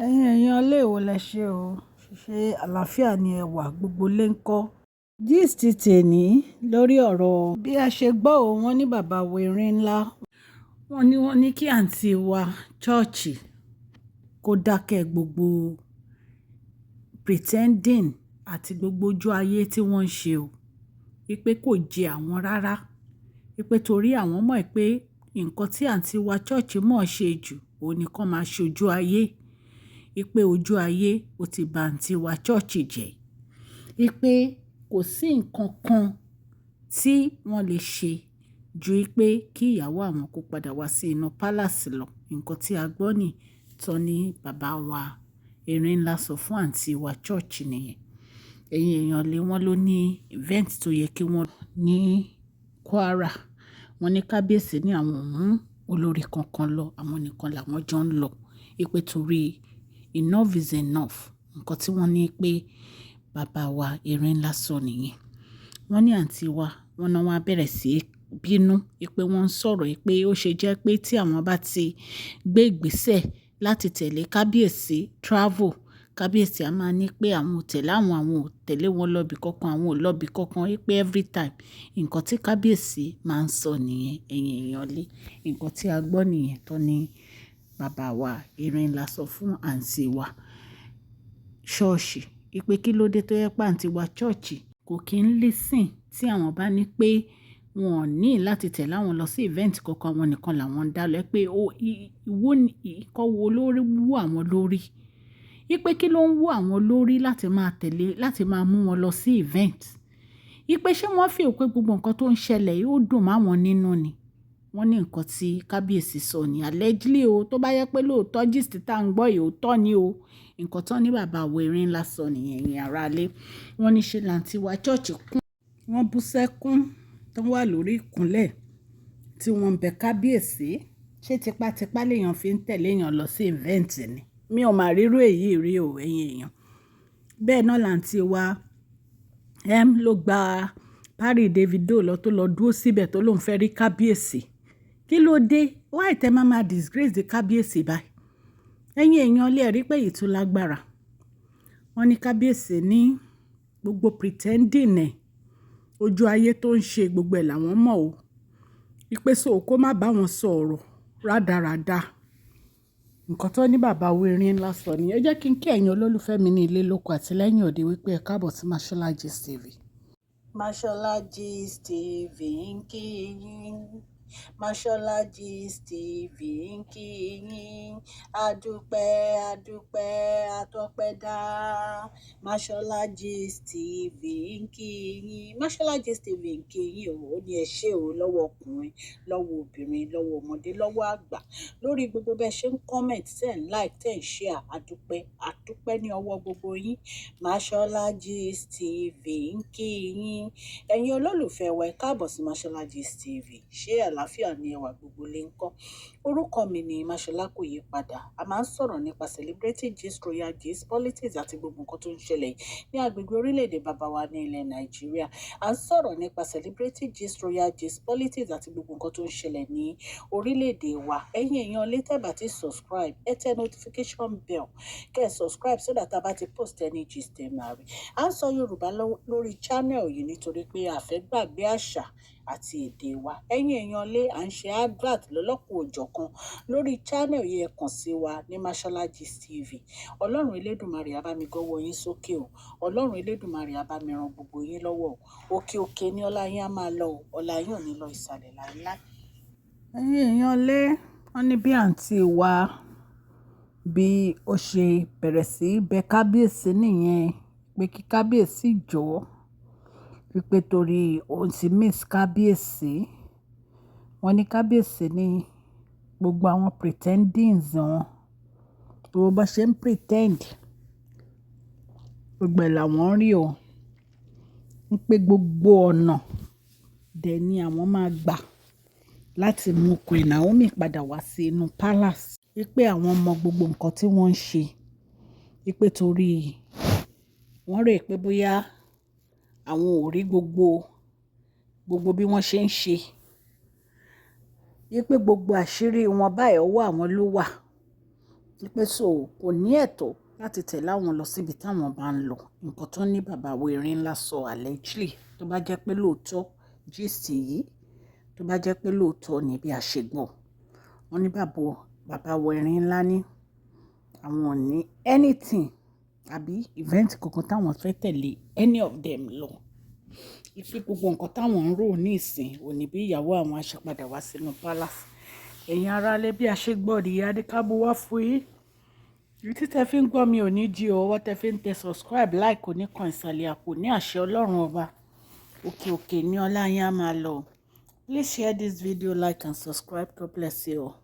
Èèyàn ilé èwo lẹ ṣe o, ṣe àlàáfíà ni ẹ wà gbogbo lé ń kọ́. Gist tèní lórí ọ̀rọ̀ bí a ṣe gbọ́ ò wọ́n ní bàbá wẹ̀rín ńlá. Wọ́n ní kí àǹtí wa chọ́ọ̀chì kó dákẹ́ gbogbo pretending àti gbogbo ojú ayé tí wọ́n ń ṣe o. Wípé kò jẹ àwọn rárá. Wípé torí àwọn mọ̀ pé nǹkan tí àǹtí wa chọ́ọ̀chì mọ̀ ṣe jù òun ni kán máa ṣojú ayé. Wípé ojú ayé ó ti ba àǹtí wa chọ́ọ̀chì jẹ́. Wípé kò sí nǹkan kan tí wọ́n lè ṣe ju wípé kí ìyàwó àwọn kó padà wá sí inú palace lọ. Nǹkan tí a gbọ́ ní tán ní bàbá wa erin ńlá sọ fún àǹtí wa chọ́ọ̀chì nìyẹn. Ẹ̀yin èèyàn lé wọ́n ló ní event tó yẹ kí wọ́n ní Kwara. Wọ́n ní kábíyèsí ní àwọn mú olórí kankan lọ, àwọn nìkan làwọn jọ ń lọ. Wípé torí enough is enough. Nǹkan tí wọ́n ní pé bàbá wa erin ńlá sọ nìyẹn. Wọ́n ní àǹtí wa, wọ́n náà wá bẹ̀rẹ̀ sí bínú. Wípé wọ́n ń sọ̀rọ̀ wípé ó ṣe jẹ́ pé tí àwọn bá ti gbé ìgbésẹ̀ láti tẹ̀lé kábíyèsí travel, kábíyèsí a máa ní pé àwọn ò tẹ̀lé àwọn ò tẹ̀lé wọn lọ ibi kankan, àwọn ò lọ ibi kankan. Wípé every time nǹkan tí kábíyèsí máa ń sọ nìyẹn. Ẹ̀yin èèyàn lé, nǹkan tí a gbọ́ nìyẹn tó ní bàbá wa erin ńlá sọ fún àǹtí wa ṣọ́ọ̀ṣì. Wípé kí ló dé tó yẹ pé àǹtí wa chọ́ọ̀chì kò kí ń listen tí àwọn bá ní pé wọn ò ní láti tẹ̀lé àwọn lọ sí event kankan, àwọn nìkan làwọn ń dá lọ. Pé ìwọ ìkọ́ wo lórí wú àwọn lórí. Wípé kí ló ń wú àwọn lórí láti máa tẹ̀lé, láti máa mú wọn lọ sí event. Wípé ṣé wọ́n feel pé gbogbo nǹkan tó ń ṣẹlẹ̀ yóò dùn mọ́ àwọn nínú ni. Wọ́n ní nǹkan tí kábíyèsí sọ ní allegedly o, tó bá yẹ pé lóòótọ́ gist tá ń gbọ́ yìí òótọ́ ni o. Nǹkan tán ní bàbá wẹ̀rín ńlá sọ nìyẹn, ẹ̀yin ará ilé. Wọ́n ní ṣe làǹtí wa chọ́ọ̀chì kún. Wọ́n bú sẹ́kún tó wà lórí ìkúnlẹ̀ tí wọ́n ń bẹ kábíyèsí. Ṣé tipátipá lèèyàn fi ń tẹ̀lé èèyàn lọ sí event ni? Mi ò máa rírú èyí rí o, ẹ̀yin èèyàn. Bẹ́ẹ̀ náà làǹtí wa ló gba Parí Davido lọ tó lọ dúró síbẹ̀ tó lóun fẹ́ rí kábíyèsí. Kí ló dé? Why tẹ́ máa disgrace the kábíyèsí báyìí? Ẹ̀yin èèyàn lé rí pé ìtú lágbára. Wọ́n ní kábíyèsí ní gbogbo pretending ẹ̀, ojú ayé tó ń ṣe gbogbo ẹ̀ làwọn mọ̀ o. Wípé so kó má bá wọn sọ̀rọ̀ rádaràda. Nǹkan tó ní bàbá wẹ̀rín ńlá sọ ni. Ẹ jẹ́ kí n kí ẹ̀yin olólùfẹ́ mi ní ilé lóko àti lẹ́yìn òde wípé ẹ káàbọ̀ sí Mashola Gist TV. Mashola Gist TV ń kí yín. Mashola Gist TV ń kí yín. Adúpẹ́, adúpẹ́, atọ́pẹ́dá. Mashola Gist TV ń kí yín. Mashola Gist TV ń kí yín o. Ó ní ẹ ṣé o lọ́wọ́ ọkùnrin, lọ́wọ́ obìnrin, lọ́wọ́ ọmọdé, lọ́wọ́ àgbà. Lórí gbogbo bẹ́ẹ̀ ṣe ń comment, tẹ́ ń like, tẹ́ ń share. Adúpẹ́, adúpẹ́ ní ọwọ́ gbogbo yín. Mashola Gist TV ń kí yín. Ẹ̀yin olólùfẹ́ wa ẹ káàbọ̀ sí Mashola Gist TV. Ṣé àlàáfíà ni ẹwà gbogbo lé ń kọ́? Orúkọ mi ni Mashola kò yí padà. A máa ń sọ̀rọ̀ nípa celebrity gist, royal gist, politics àti gbogbo nǹkan tó ń ṣẹlẹ̀ ní agbègbè orílẹ̀-èdè bàbá wa ní ilẹ̀ Nàìjíríà. A ń sọ̀rọ̀ nípa celebrity gist, royal gist, politics àti gbogbo nǹkan tó ń ṣẹlẹ̀ ní orílẹ̀-èdè wa. Ẹ̀yin èèyàn lé tẹ́ bá ti subscribe, ẹ tẹ notification bell kẹ́ ẹ subscribe so that a bá ti post any gist ẹ máa rí. A ń sọ Yorùbá lórí channel yìí nítorí pé a fẹ́ gbàgbé àṣà àti èdè wa. Ẹ̀yin èèyàn lé à ń ṣe advert lọ́lọ́kùn òjọ̀kan lórí channel yìí, ẹ kàn sí wa ní Mashola Gist TV. Ọlọ́run Elédùmarè á bá mi gọ́wọ́ yín sókè o. Ọlọ́run Elédùmarè á bá mi ran gbogbo yín lọ́wọ́ o. Òkè òkè ni ọlá yín á máa lọ o. Ọlá yín ò ní lọ ìsàlẹ̀ láíláí. Ẹ̀yin èèyàn lé, wọ́n ní bí àǹtí wa bí ó ṣe bẹ̀rẹ̀ sí bẹ kábíyèsí nìyẹn. Pé kí kábíyèsí jọ̀ọ́. Wípé torí òun ti miss kábíyèsí. Wọ́n ní kábíyèsí ní gbogbo àwọn pretendings wọn. Gbogbo bá ṣe ń pretend. Gbogbo ẹ̀ làwọn rí o. Wípé gbogbo ọ̀nà dẹ̀ ni àwọn máa gbà láti mú Queen Naomi padà wá sí inú palace. Wípé àwọn mọ gbogbo nǹkan tí wọ́n ń ṣe. Wípé torí wọ́n rò pé bóyá àwọn ò rí gbogbo bí wọ́n ṣe ń ṣe. Wípé gbogbo àṣírí wọn báyìí ọwọ́ àwọn ló wà. pé so kò ní ẹ̀tọ́ láti tẹ̀lé àwọn lọ síbi táwọn bá ń lọ. Nǹkan tó ní bàbá wèrè ńlá sọ allegedly, tó bá jẹ́ pé lóòótọ́ gist yìí, tó bá jẹ́ pé lóòótọ́ ni bí a ṣe gbọ́. Wọ́n ní bàbá wèrè ńlá ní àwọn ò ní anything àbí event kankan táwọn fẹ́ tẹ̀lé any of them lọ. Ìfi gbogbo nǹkan táwọn ń rò ní ìsìn òní bí ìyàwó àwọn aṣèpadà wá sínú palace. Ẹ̀yin aráalé bí a ṣe gbọ́ ní adékábù wá fún yín. Ìtí tẹ́ fi ń gbọ́ mi ò ní di ọwọ́ tẹ́ fi ń tẹ subscribe like kò ní kan ìsàlẹ̀ àpò ní àṣẹ Ọlọ́run ọba. Òkè òkè ní ọlá yín á máa lọ. Please share this video, like and subscribe. God bless you all.